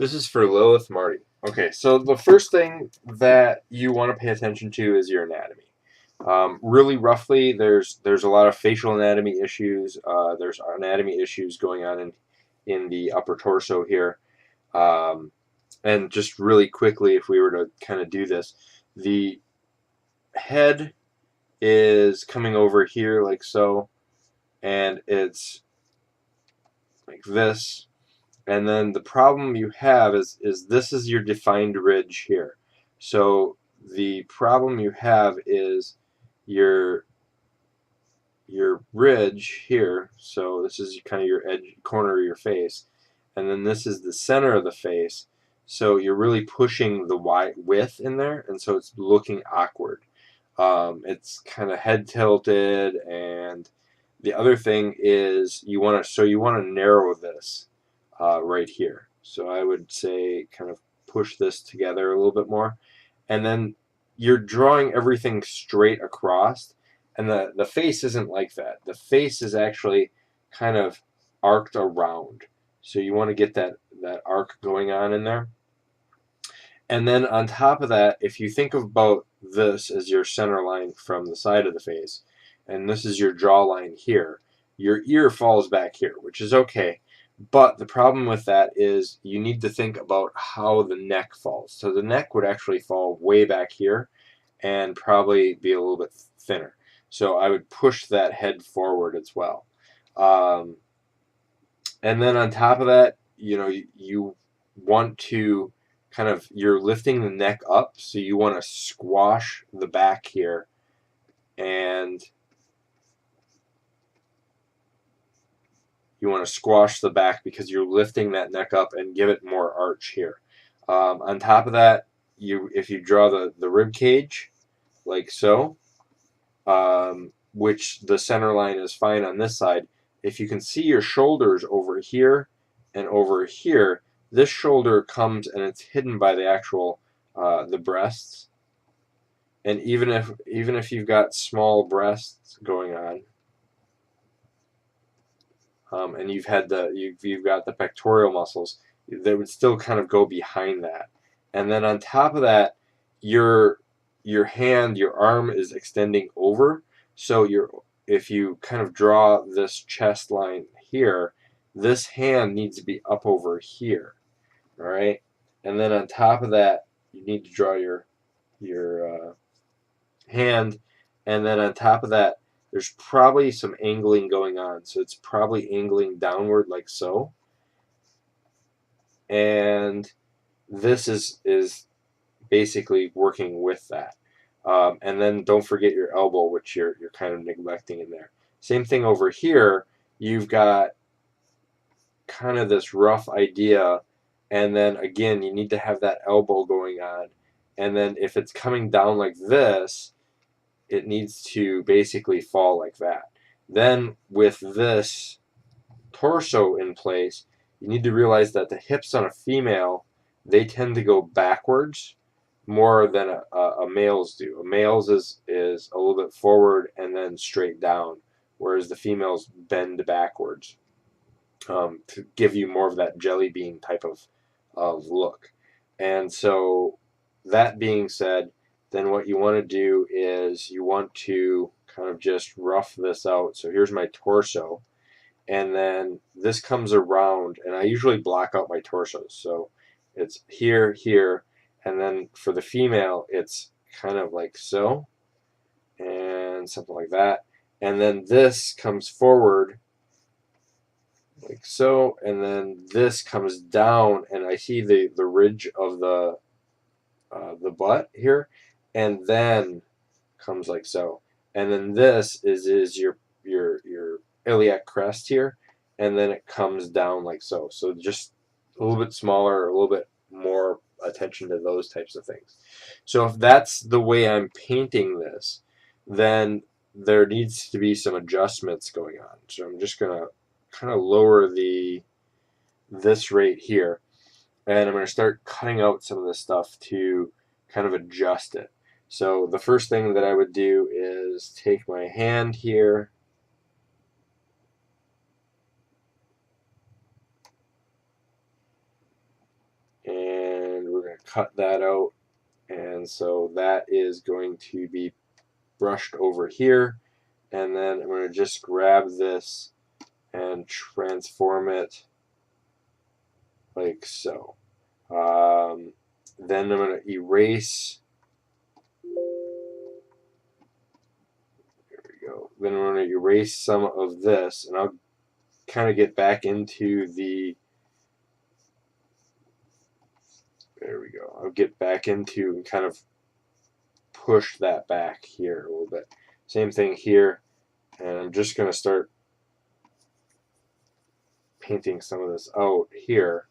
This is for Lilith Marty. Okay, so the first thing that you want to pay attention to is your anatomy. Really roughly, there's a lot of facial anatomy issues. There's anatomy issues going on in the upper torso here. Um, and just really quickly, if we were to kind of do this, the head is coming over here like so, and it's like this. And then the problem you have is this is your defined ridge here. So the problem you have is your your ridge here. So this is kind of your edge corner of your face, and then this is the center of the face. So you're really pushing the width in there, and so it's looking awkward. It's kind of head tilted, and the other thing is you want to narrow this right here. So I would say kind of push this together a little bit more, and then you're drawing everything straight across, and the face isn't like that. The face is actually kind of arced around. So you want to get that arc going on in there. And then on top of that, if you think about this as your center line from the side of the face, and this is your jawline here, your ear falls back here, which is okay. But the problem with that is you need to think about how the neck falls. So the neck would actually fall way back here and probably be a little bit thinner. So I would push that head forward as well. Um, and then on top of that, you want to you're lifting the neck up, so you want to squash the back here, and you want to squash the back because you're lifting that neck up and give it more arch here. On top of that, if you draw the rib cage like so, which the center line is fine on this side. If you can see your shoulders over here and over here, this shoulder comes and it's hidden by the actual the breasts. And even if you've got small breasts going on, and you've got the pectoral muscles, they would still kind of go behind that. And then on top of that, your your arm is extending over. So if you kind of draw this chest line here, this hand needs to be up over here. All right. And then on top of that, you need to draw your hand, and then on top of that, there's probably some angling going on. So it's probably angling downward like so. And this is basically working with that. And then don't forget your elbow, which you're kind of neglecting in there. Same thing over here. You've got kind of this rough idea, and then again, you need to have that elbow going on. And then if it's coming down like this, it needs to basically fall like that. Then with this torso in place, you need to realize that the hips on a female, they tend to go backwards more than a male's do. A male's is a little bit forward and then straight down, whereas the females bend backwards to give you more of that jelly bean type of look. And so that being said, then what you want to do is you want to kind of just rough this out. So here's my torso, and then this comes around, and I usually block out my torso. So it's here, here, and then for the female, it's kind of like so, and something like that. And then this comes forward like so, and then this comes down, and I see the ridge of the butt here, and then comes like so, and then this is your iliac crest here, and then it comes down like so. So just a little bit smaller, a little bit more attention to those types of things. So if that's the way I'm painting this, then there needs to be some adjustments going on. So I'm just gonna kind of lower this right here, and I'm going to start cutting out some of this stuff to kind of adjust it. So the first thing that I would do is take my hand here, to cut that out, and so that is going to be brushed over here, and then I'm going to just grab this and transform it like so. Then I'm going to erase. There we go. Then I'm going to erase some of this, and I'll kind of get back into the. There we go. I'll get back into and kind of push that back here a little bit. Same thing here, and I'm just going to start painting some of this out here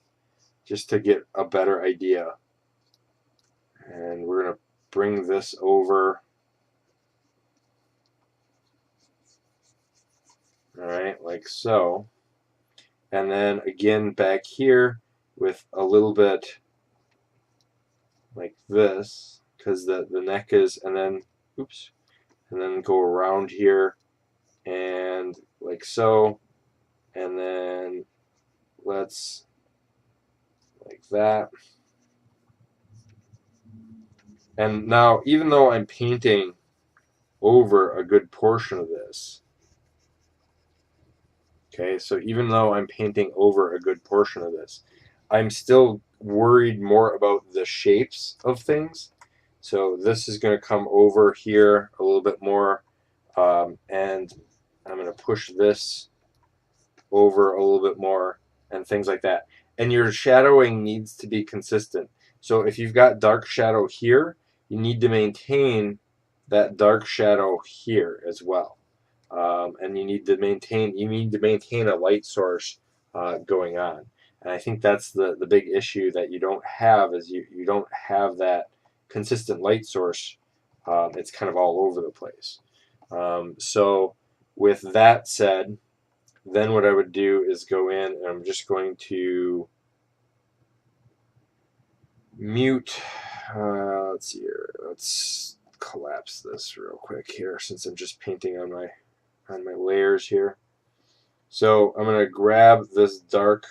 just to get a better idea. And we're going to bring this over. Alright, like so. And then again back here with a little bit like this, because the neck is, and then, oops, and then go around here and like so. And then let's like that. And now, even though I'm painting over a good portion of this, okay, so even though I'm painting over a good portion of this, I'm still worried more about the shapes of things. So this is going to come over here a little bit more, and I'm going to push this over a little bit more, and things like that. And your shadowing needs to be consistent. So if you've got dark shadow here, you need to maintain that dark shadow here as well. And you need to maintain a light source going on. And I think that's the big issue that you don't have, is you don't have that consistent light source. It's kind of all over the place. So with that said, then what I would do is go in, and I'm just going to mute. Let's see here. Let's collapse this real quick here, since I'm just painting on my layers here. So I'm going to grab this dark.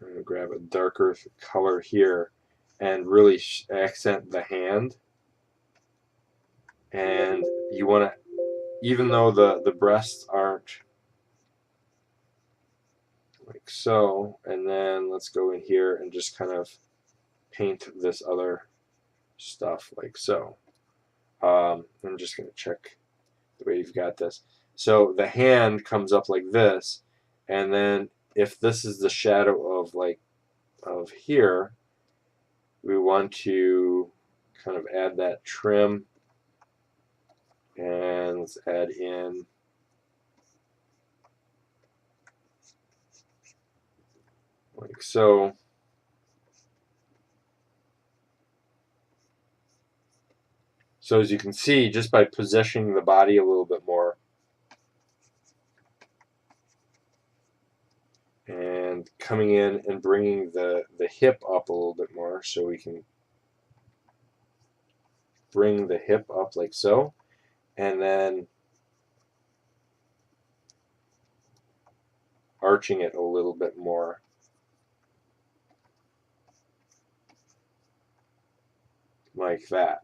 I'm going to grab a darker color here and really accent the hand. And you want to, even though the breasts aren't like so, and then let's go in here and just kind of paint this other stuff like so. I'm just going to check the way you've got this. So the hand comes up like this, and then if this is the shadow of here, we want to kind of add that trim, and let's add in like so. So as you can see, just by positioning the body a little bit more and coming in and bringing the hip up a little bit more, so we can bring the hip up like so, and then arching it a little bit more. Like that.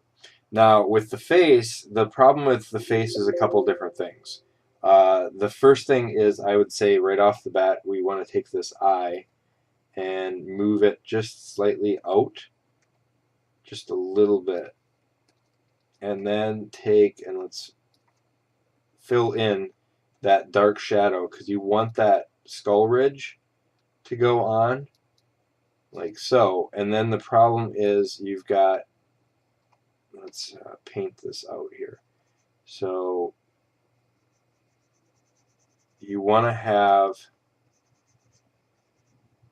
Now with the face, the problem with the face is a couple different things. The first thing is, I would say right off the bat, we want to take this eye and move it just slightly out, just a little bit, and then take and let's fill in that dark shadow, because you want that skull ridge to go on like so. And then the problem is you've got, let's paint this out here. So you want to have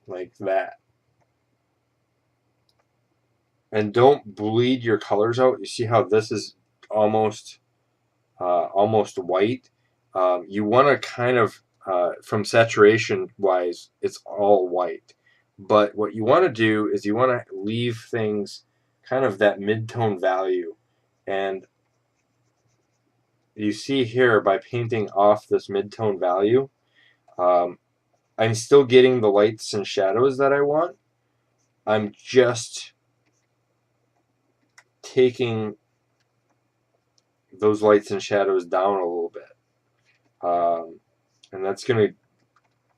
like that. And don't bleed your colors out. You see how this is almost white? You want to kind of, from saturation wise, it's all white. But what you want to do is you want to leave things kind of that mid-tone value. And you see here, by painting off this mid-tone value, I'm still getting the lights and shadows that I want, I'm just taking those lights and shadows down a little bit. And that's going to,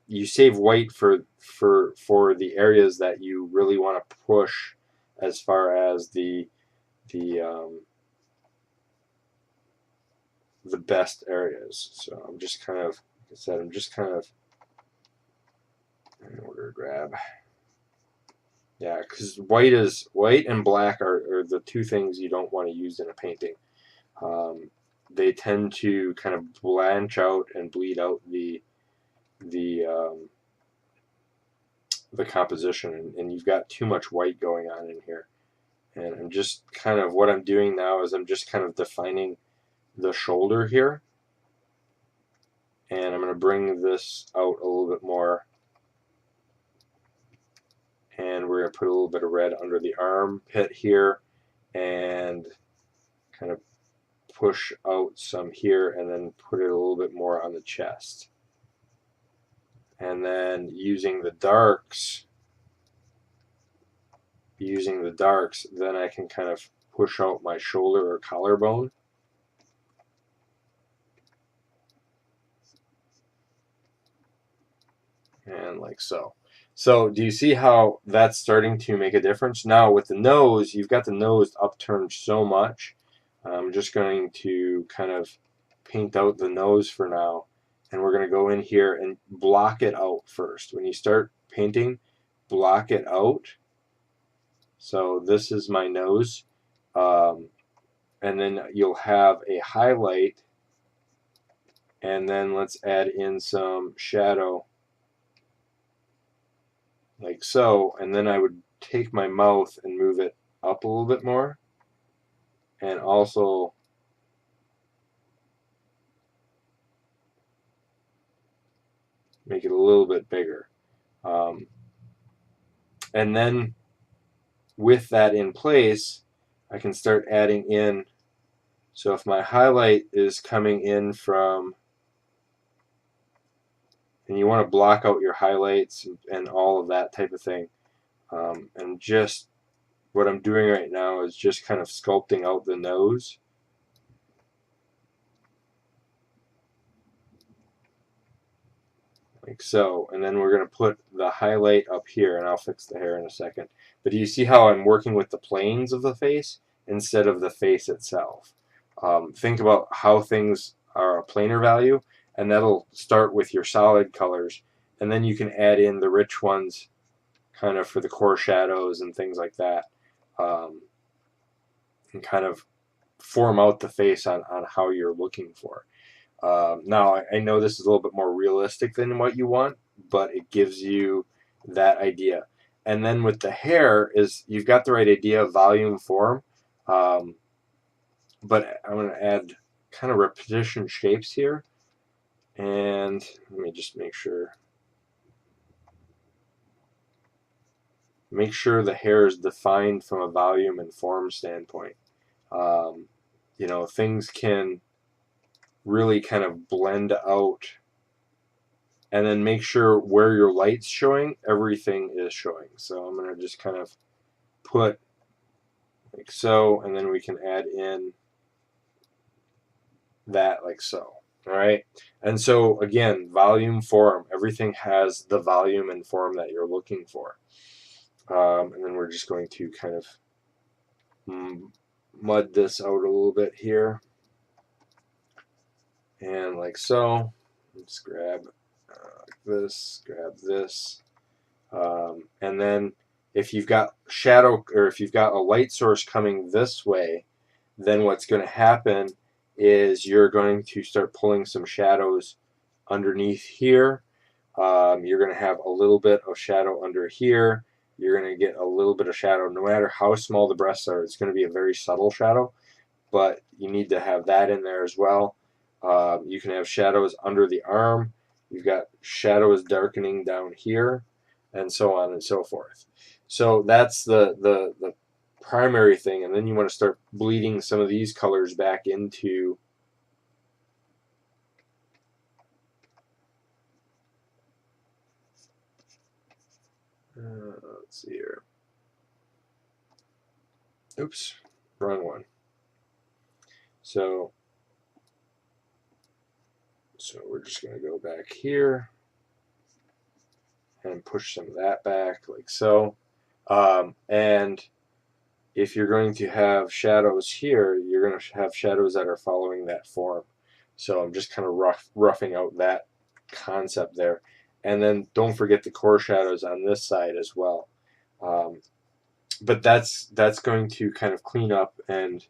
you save white for the areas that you really want to push as far as the best areas. So I'm just kind of, like I said, I'm just kind of in order to grab. Yeah, because white and black are the two things you don't want to use in a painting. They tend to kind of blanch out and bleed out the composition, and you've got too much white going on in here. And I'm just kind of, what I'm doing now is I'm just kind of defining the shoulder here, and I'm going to bring this out a little bit more, and we're going to put a little bit of red under the armpit here, and kind of push out some here, and then put it a little bit more on the chest. And then using the darks, then I can kind of push out my shoulder or collarbone. And like so. So do you see how that's starting to make a difference? Now with the nose, you've got the nose upturned so much. I'm just going to kind of paint out the nose for now. And we're going to go in here and block it out first. When you start painting, block it out. So this is my nose. And then you'll have a highlight. And then let's add in some shadow. Like so, and then I would take my mouth and move it up a little bit more, and also make it a little bit bigger. And then with that in place, I can start adding in. So if my highlight is coming in from, and you want to block out your highlights and all of that type of thing, and just what I'm doing right now is just kind of sculpting out the nose. Like so, and then we're going to put the highlight up here, and I'll fix the hair in a second. But do you see how I'm working with the planes of the face instead of the face itself? Think about how things are a planar value, and that'll start with your solid colors, and then you can add in the rich ones kind of for the core shadows and things like that, and kind of form out the face on how you're looking for. Now, I know this is a little bit more realistic than what you want, but it gives you that idea. And then with the hair, is you've got the right idea of volume, form, but I'm going to add kind of repetition shapes here. And let me just make sure the hair is defined from a volume and form standpoint. You know, things can really kind of blend out, and then make sure where your light's showing, everything is showing. So I'm going to just kind of put like so, and then we can add in that like so. All right. And so again, volume, form, everything has the volume and form that you're looking for. And then we're just going to kind of mud this out a little bit here. And like so. Let's grab this, grab this. And then if you've got shadow, or if you've got a light source coming this way, then what's going to happen is you're going to start pulling some shadows underneath here. You're going to have a little bit of shadow under here. You're going to get a little bit of shadow. No matter how small the breasts are, it's going to be a very subtle shadow, but you need to have that in there as well. You can have shadows under the arm. You've got shadows darkening down here, and so on and so forth. So that's the primary thing, and then you want to start bleeding some of these colors back into let's see here. oops, wrong one. So we're just going to go back here and push some of that back like so. And if you're going to have shadows here, you're going to have shadows that are following that form. So I'm just kind of roughing out that concept there. And then don't forget the core shadows on this side as well. But that's going to kind of clean up and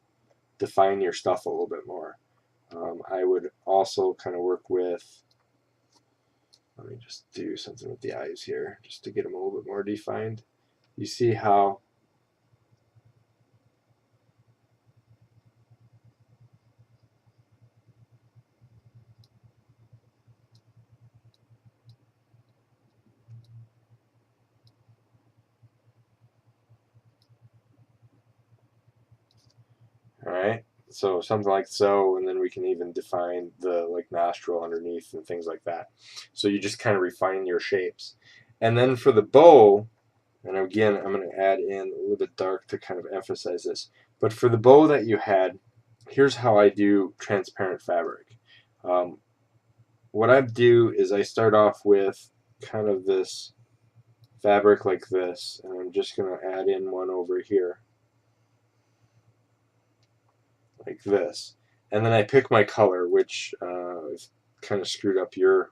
define your stuff a little bit more. I would also kind of work with, let me just do something with the eyes here, just to get them a little bit more defined. You see how all right, so something like so, and then we can even define the like nostril underneath and things like that. So you just kind of refine your shapes. And then for the bow, and again, I'm going to add in a little bit dark to kind of emphasize this, but for the bow that you had, here's how I do transparent fabric. What I do is I start off with kind of this fabric like this, and I'm just going to add in one over here like this, and then I pick my color, which I've kind of screwed up your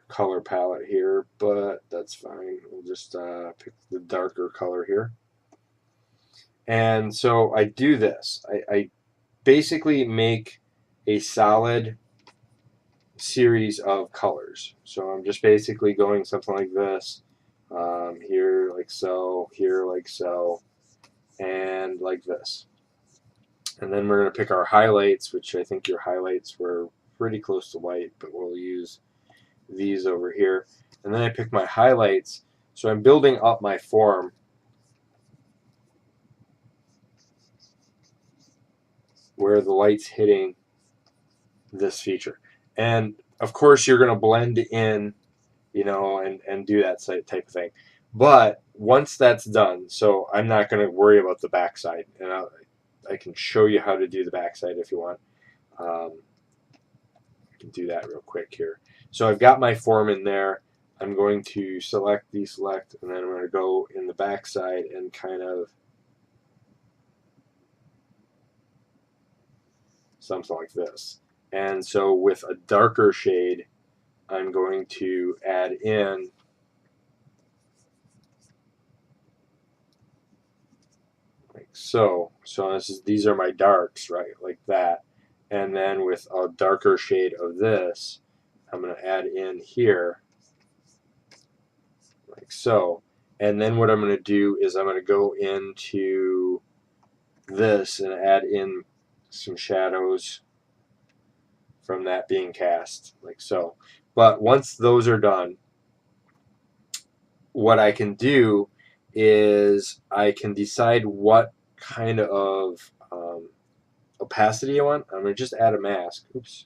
color palette here, but that's fine. We'll just pick the darker color here. And so I do this. I basically make a solid series of colors. So I'm just basically going something like this, here like so, here like so, and like this. And then we're going to pick our highlights, which I think your highlights were pretty close to white, but we'll use these over here. And then I pick my highlights. So I'm building up my form where the light's hitting this feature. And of course you're going to blend in, you know, and do that type of thing. But once that's done, so I'm not going to worry about the backside, and I can show you how to do the backside if you want. I can do that real quick here. So I've got my form in there. I'm going to select, deselect, and then I'm going to go in the backside and kind of something like this. And so with a darker shade, I'm going to add in like so. So these are my darks, right, like that. And then with a darker shade of this, I'm going to add in here like so. And then what I'm going to do is I'm going to go into this and add in some shadows from that being cast like so. But once those are done, what I can do is I can decide what kind of opacity I want. I'm going to just add a mask. Oops.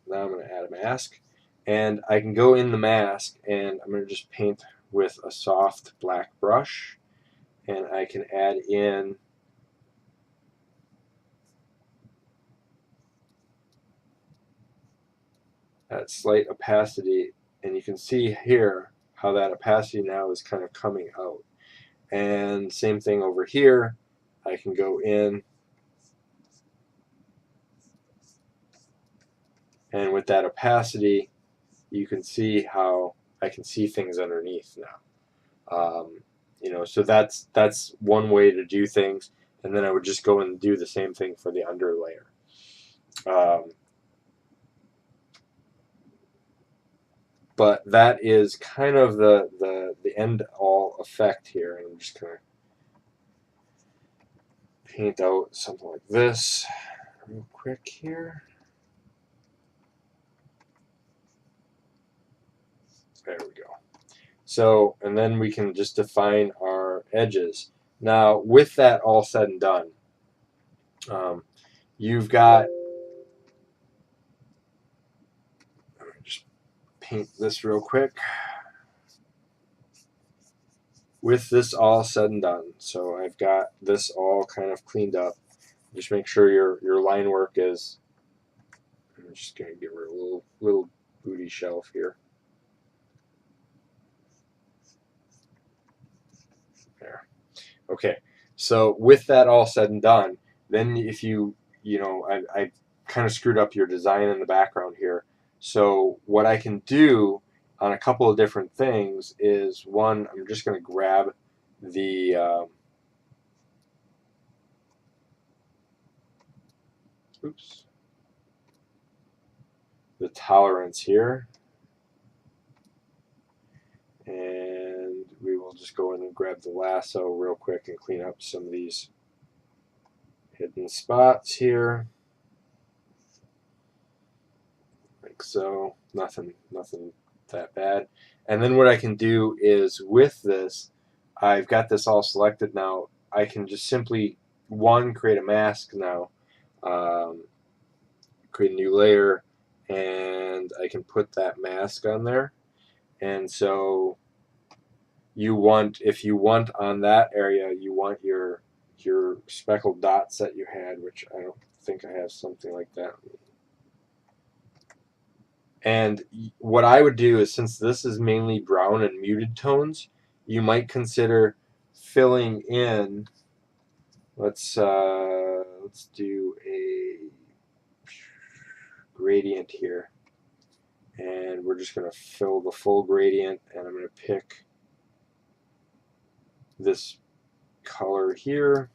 Now I'm going to add a mask. And I can go in the mask and I'm going to just paint with a soft black brush. And I can add in that slight opacity. And you can see here how that opacity now is kind of coming out. And same thing over here. I can go in, and with that opacity, you can see how I can see things underneath now. You know, so that's one way to do things, and then I would just go and do the same thing for the under layer. But that is kind of the end all effect here, and I'm just gonna paint out something like this real quick here. There we go. So, and then we can just define our edges. Now, with that all said and done, you've got, just paint this real quick. with this all said and done, so I've got this all kind of cleaned up. Just make sure your line work is. I'm just going to get rid of a little booty shelf here. There. Okay, so with that all said and done, then if you know, I kind of screwed up your design in the background here. So what I can do on a couple of different things is, one, I'm just going to grab the the tolerance here, and we will just go in and grab the lasso real quick and clean up some of these hidden spots here, like so. Nothing that bad. And then what I can do is, with this, I've got this all selected now. I can just simply, one, create a mask now, create a new layer, and I can put that mask on there. And so you want, if you want on that area, you want your speckled dots that you had, which I don't think I have something like that. And what I would do is, since this is mainly brown and muted tones, you might consider filling in. Let's do a gradient here, and we're just going to fill the full gradient, and I'm going to pick this color here.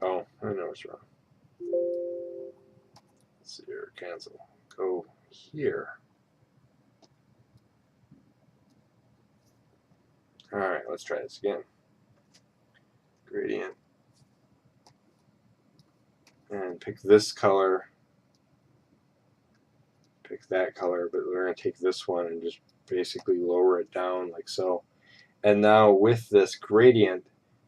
Oh, I know what's wrong. Let's see here, cancel. Go here. Alright, let's try this again. Gradient. And pick this color. Pick that color, but we're going to take this one and just basically lower it down like so. And now with this gradient,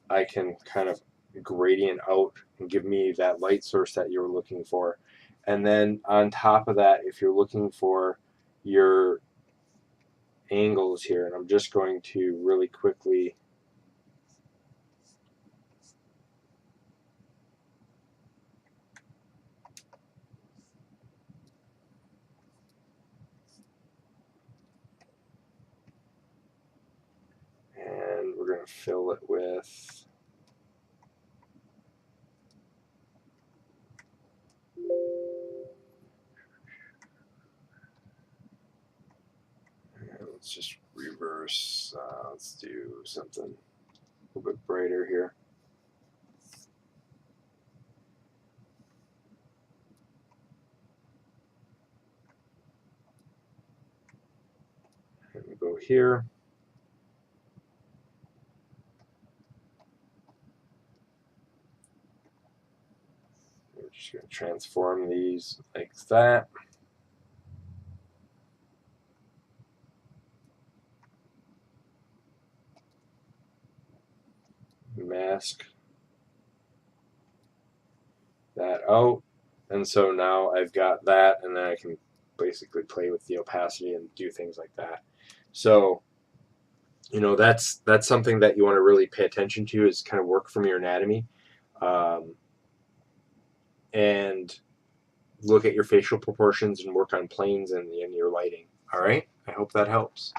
I can kind of gradient out and give me that light source that you were looking for. And then on top of that, if you're looking for your angles here, and I'm just going to really quickly and we're going to fill it with let's just reverse. Let's do something a little bit brighter here. And we go here. We're just going to transform these like that. Mask that out, and so now I've got that, and then I can basically play with the opacity and do things like that. So you know, that's something that you want to really pay attention to, is kind of work from your anatomy, and look at your facial proportions and work on planes and your lighting. All right, I hope that helps.